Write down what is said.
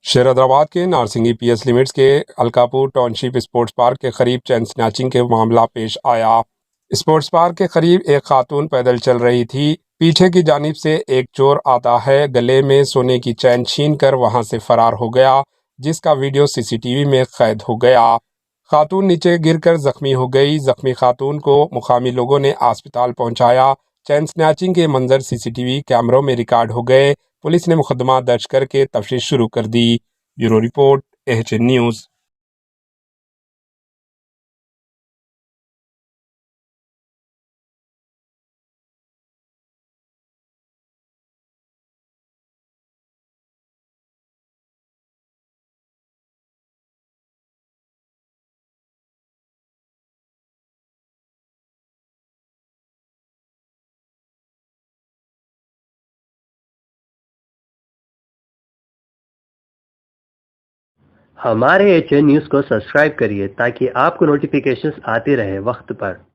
शेरद्राबाद के Narsingi PS limits के Alkapur township sports park के करीब चेन स्नैचिंग के मामला पेश आया। स्पोर्ट्स पार्क के करीब एक खातून पैदल चल रही थी। पीछे की जानिब से एक चोर आता है, गले में सोने की चैन छीन कर वहां से फरार हो गया, जिसका वीडियो सीसीटीवी में कैद हो गया। खातून नीचे गिरकर जख्मी हो गई। जख्मी खातून को मुकामी लोगों ने अस्पताल पहुंचाया। चैन स्नैचिंग के मंजर सीसीटीवी कैमरों में रिकॉर्ड हो गए। पुलिस ने मुकदमा दर्ज करके तफ्तीश शुरू कर दी। Bureau report, AHN news. हमारे एचएन न्यूज़ को सब्सक्राइब करिए ताकि आपको नोटिफिकेशंस आते रहे वक्त पर।